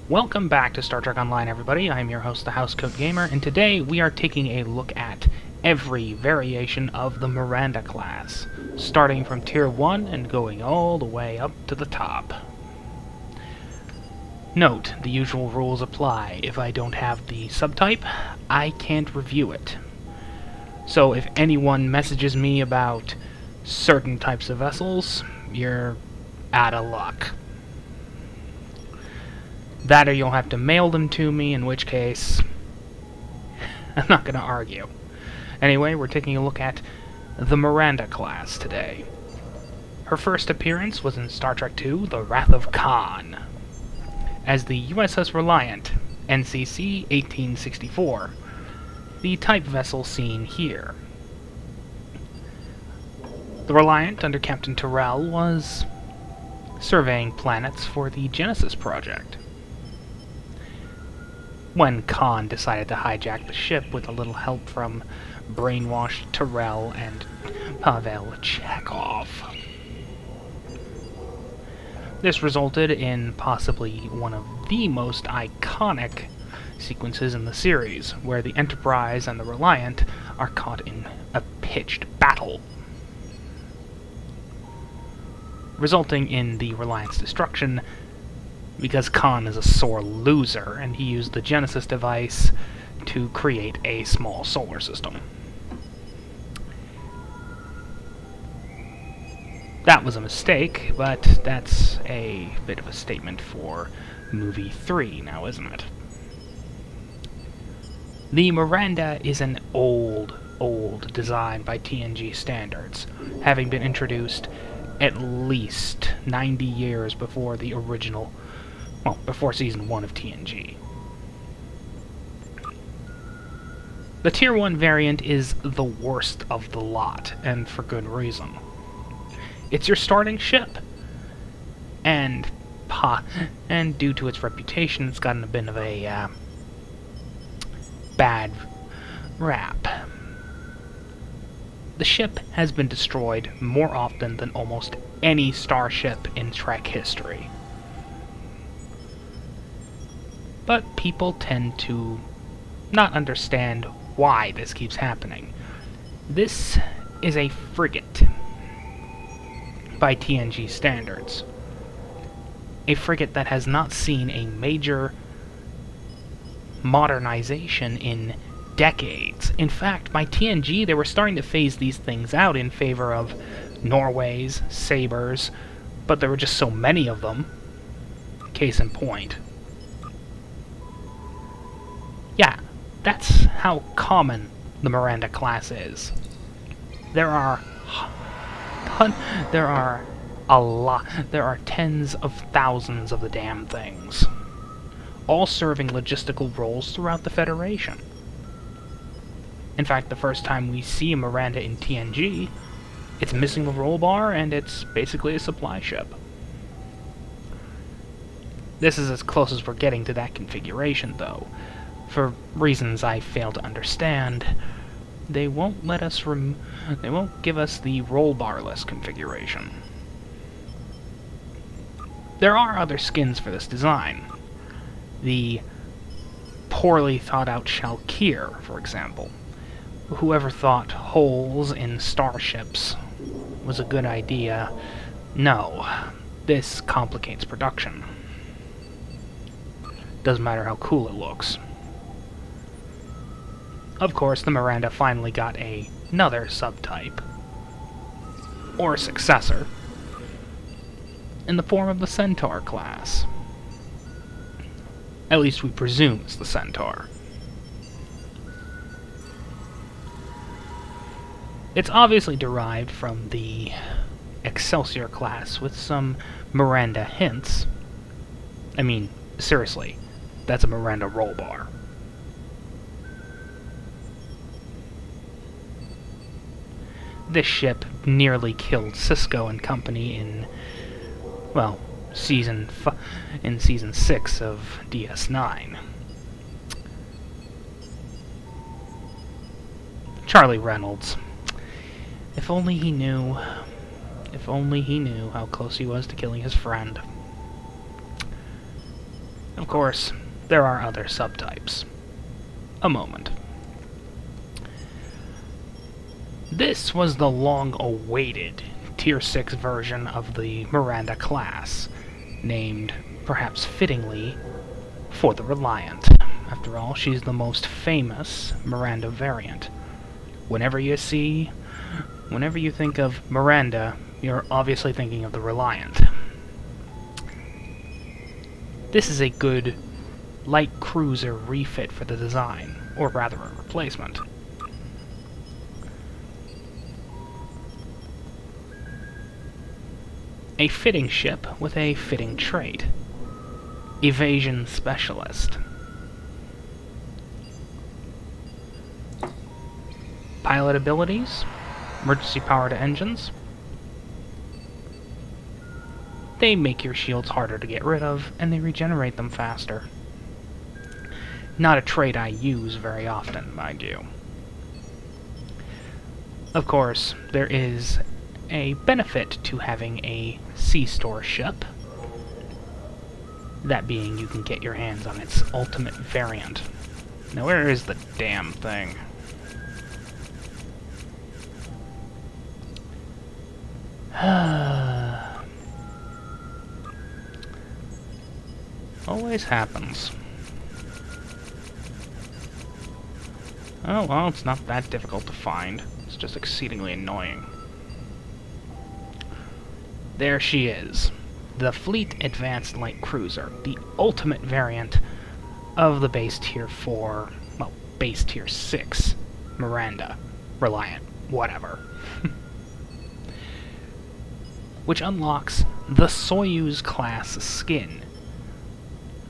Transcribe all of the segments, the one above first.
Welcome back to Star Trek Online, everybody. I'm your host, the Housecoat Gamer, and today we are taking a look at every variation of the Miranda-Class, starting from Tier 1 and going all the way up to the top. Note, the usual rules apply. If I don't have the subtype, I can't review it. So if anyone messages me about certain types of vessels, you're out of luck. That or you'll have to mail them to me, in which case I'm not going to argue. Anyway, we're taking a look at the Miranda-Class today. Her first appearance was in Star Trek II, The Wrath of Khan, as the USS Reliant, NCC 1864, the type vessel seen here. The Reliant, under Captain Terrell, was surveying planets for the Genesis project, when Khan decided to hijack the ship with a little help from brainwashed Terrell and Pavel Chekhov. This resulted in possibly one of the most iconic sequences in the series, where the Enterprise and the Reliant are caught in a pitched battle, resulting in the Reliant's destruction, because Khan is a sore loser, and he used the Genesis device to create a small solar system. That was a mistake, but that's a bit of a statement for Movie 3 now, isn't it? The Miranda is an old design by TNG standards, having been introduced at least 90 years before the original, well, before Season 1 of TNG. The Tier 1 variant is the worst of the lot, and for good reason. It's your starting ship, and due to its reputation, it's gotten a bit of a bad rap. The ship has been destroyed more often than almost any starship in Trek history. But people tend to not understand why this keeps happening. This is a frigate by TNG standards. A frigate that has not seen a major modernization in decades. In fact, by TNG, they were starting to phase these things out in favor of Norways, Sabres, but there were just so many of them. Case in point. Yeah, that's how common the Miranda-Class is. There are tens of thousands of the damn things, all serving logistical roles throughout the Federation. In fact, the first time we see a Miranda in TNG, it's missing the roll bar and it's basically a supply ship. This is as close as we're getting to that configuration, though. For reasons I fail to understand, they won't let us they won't give us the roll barless configuration. There are other skins for this design. The poorly thought out Shalkir, for example. Whoever thought holes in starships was a good idea, no, this complicates production. Doesn't matter how cool it looks. Of course, the Miranda finally got another subtype, or successor, in the form of the Centaur class. At least we presume it's the Centaur. It's obviously derived from the Excelsior class with some Miranda hints. I mean, seriously, that's a Miranda roll bar. This ship nearly killed Sisko and company in, well, season 6 of DS9. Charlie Reynolds. If only he knew how close he was to killing his friend. Of course, there are other subtypes. A moment. This was the long-awaited Tier 6 version of the Miranda-Class, named, perhaps fittingly, for the Reliant. After all, she's the most famous Miranda variant. Whenever you think of Miranda, you're obviously thinking of the Reliant. This is a good light cruiser refit for the design, or rather a replacement. A fitting ship with a fitting trait. Evasion Specialist. Pilot abilities. Emergency power to engines. They make your shields harder to get rid of, and they regenerate them faster. Not a trait I use very often, mind you. Of course, there is a benefit to having a C-Store ship. That being, you can get your hands on its ultimate variant. Now, where is the damn thing? Always happens. Oh, well, it's not that difficult to find. It's just exceedingly annoying. There she is. The Fleet Advanced Light Cruiser. The ultimate variant of the base Tier 4, well, base Tier 6 Miranda. Reliant. Whatever. Which unlocks the Soyuz class skin.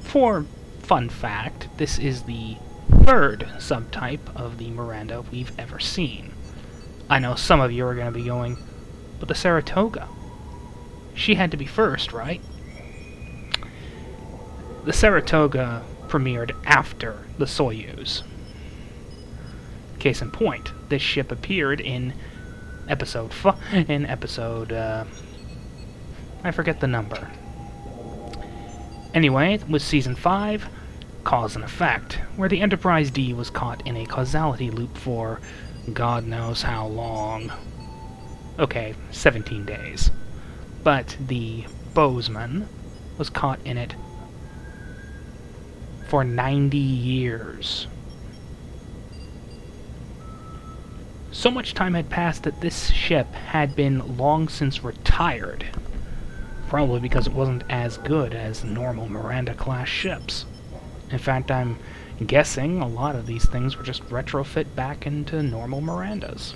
For fun fact, this is the third subtype of the Miranda we've ever seen. I know some of you are going to be going, but the Saratoga. She had to be first, right? The Saratoga premiered after the Soyuz. Case in point, this ship appeared in episode I forget the number. Anyway, it was Season 5, Cause and Effect, where the Enterprise D was caught in a causality loop for God knows how long. Okay, 17 days. But the Bozeman was caught in it for 90 years. So much time had passed that this ship had been long since retired. Probably because it wasn't as good as normal Miranda-Class ships. In fact, I'm guessing a lot of these things were just retrofit back into normal Mirandas.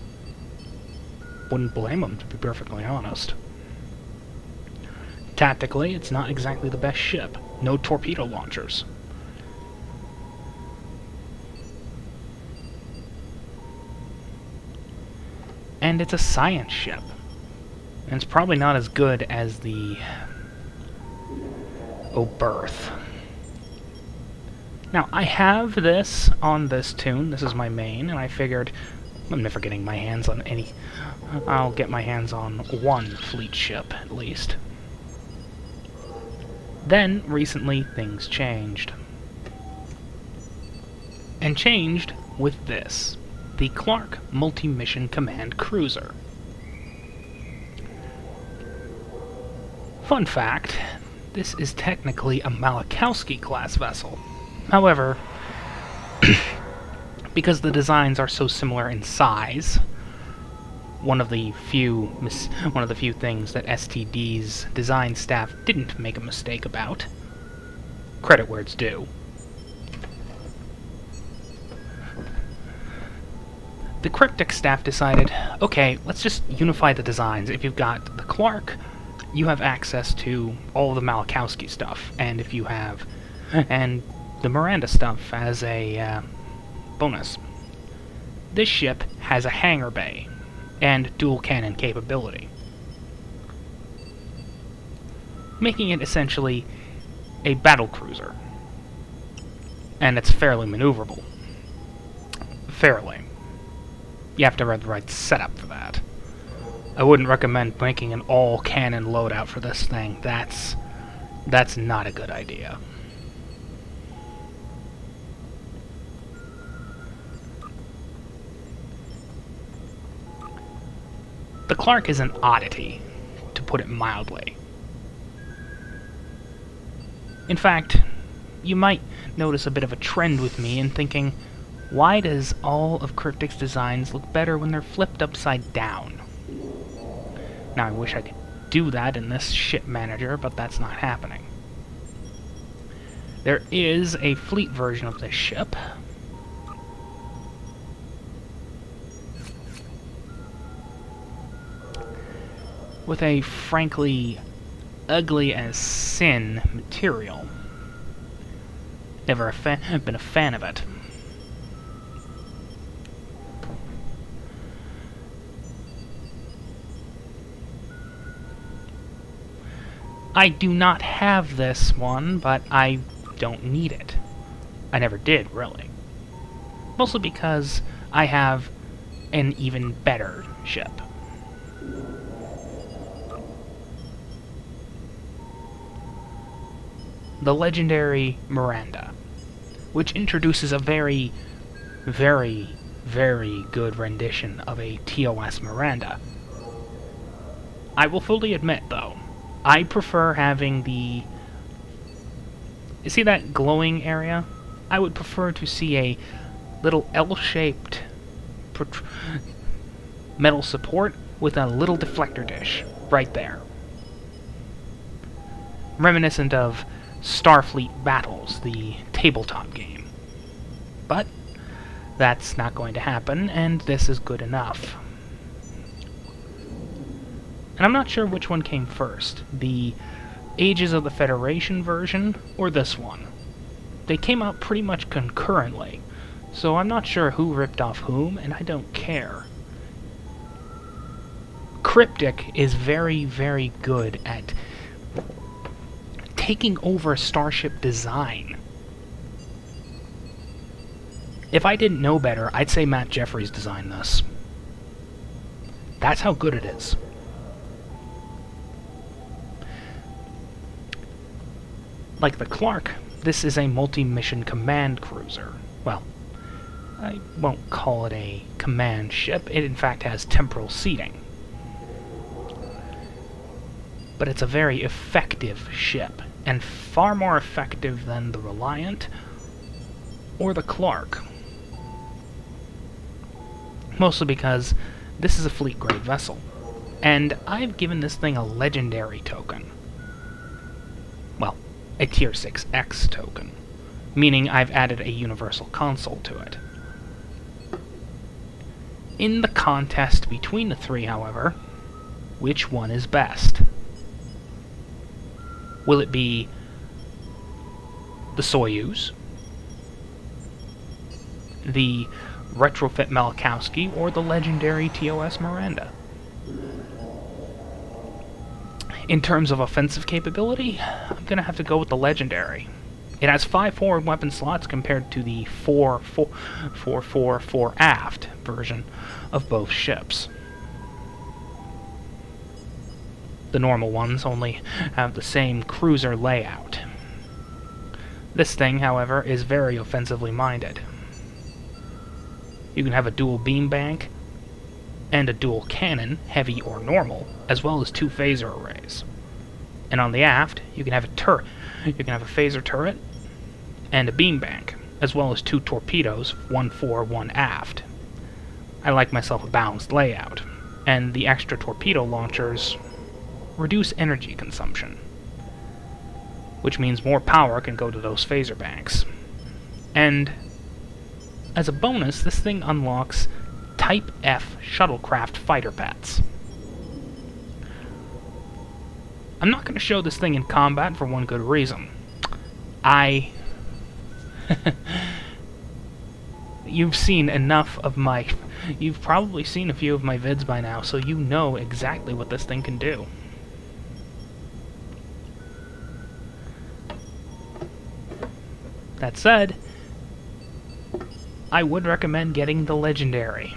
Wouldn't blame them, to be perfectly honest. Tactically, it's not exactly the best ship. No torpedo launchers. And it's a science ship. And it's probably not as good as the Oberth. Now, I have this on this tune. This is my main, and I figured I'm never getting my hands on any. I'll get my hands on one fleet ship, at least. Then, recently, things changed. And changed with this. The Clark Multimission Command Cruiser. Fun fact, this is technically a Malachowski-class vessel. However, because the designs are so similar in size, one of the few things that STD's design staff didn't make a mistake about. Credit where it's due. The Cryptic staff decided, okay, let's just unify the designs. If you've got the Clark, you have access to all the Malachowski stuff, and if you have, and the Miranda stuff as a bonus. This ship has a hangar bay and dual cannon capability, making it essentially a battle cruiser, and it's fairly maneuverable. Fairly. You have to have the right setup for that. I wouldn't recommend making an all-cannon loadout for this thing. That's not a good idea. The Clark is an oddity, to put it mildly. In fact, you might notice a bit of a trend with me in thinking, why does all of Cryptic's designs look better when they're flipped upside down? Now, I wish I could do that in this ship manager, but that's not happening. There is a fleet version of this ship. With a frankly ugly as sin material. Never been a fan of it. I do not have this one, but I don't need it. I never did, really. Mostly because I have an even better ship. The legendary Miranda, which introduces a very, very, very good rendition of a TOS Miranda. I will fully admit, though, I prefer having the... You see that glowing area? I would prefer to see a little L-shaped metal support with a little deflector dish right there. Reminiscent of Starfleet Battles, the tabletop game. But that's not going to happen, and this is good enough. And I'm not sure which one came first, the Ages of the Federation version or this one. They came out pretty much concurrently, so I'm not sure who ripped off whom, and I don't care. Cryptic is very, very good at taking over starship design. If I didn't know better, I'd say Matt Jeffries designed this. That's how good it is. Like the Clark, this is a multi-mission command cruiser. Well, I won't call it a command ship. It in fact has temporal seating. But it's a very effective ship, and far more effective than the Reliant or the Clark. Mostly because this is a fleet-grade vessel, and I've given this thing a legendary token. Well, a Tier 6X token, meaning I've added a universal console to it. In the contest between the three, however, which one is best? Will it be the Soyuz, the retrofit Malachowski, or the legendary TOS Miranda? In terms of offensive capability, I'm going to have to go with the legendary. It has 5 forward weapon slots compared to the 4 aft version of both ships. The normal ones only have the same cruiser layout. This thing, however, is very offensively minded. You can have a dual beam bank and a dual cannon, heavy or normal, as well as 2 phaser arrays. And on the aft, you can have a turret. You can have a phaser turret and a beam bank, as well as 2 torpedoes, 1 fore, 1 aft. I like myself a balanced layout, and the extra torpedo launchers reduce energy consumption, which means more power can go to those phaser banks. And as a bonus, this thing unlocks Type F shuttlecraft fighter pets. I'm not going to show this thing in combat for one good reason. You've seen enough of my... You've probably seen a few of my vids by now, so you know exactly what this thing can do. That said, I would recommend getting the legendary,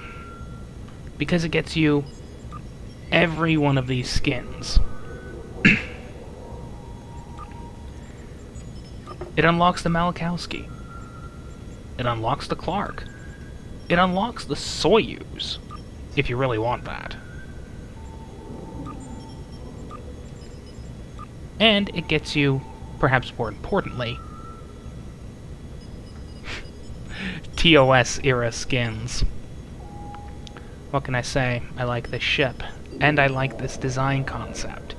because it gets you every one of these skins. It unlocks the Malachowski. It unlocks the Clark. It unlocks the Soyuz, if you really want that. And it gets you, perhaps more importantly, TOS era skins. What can I say? I like this ship, and I like this design concept.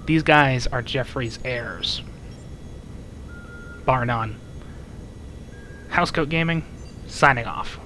These guys are Jeffrey's heirs. Bar none. Housecoat Gaming, signing off.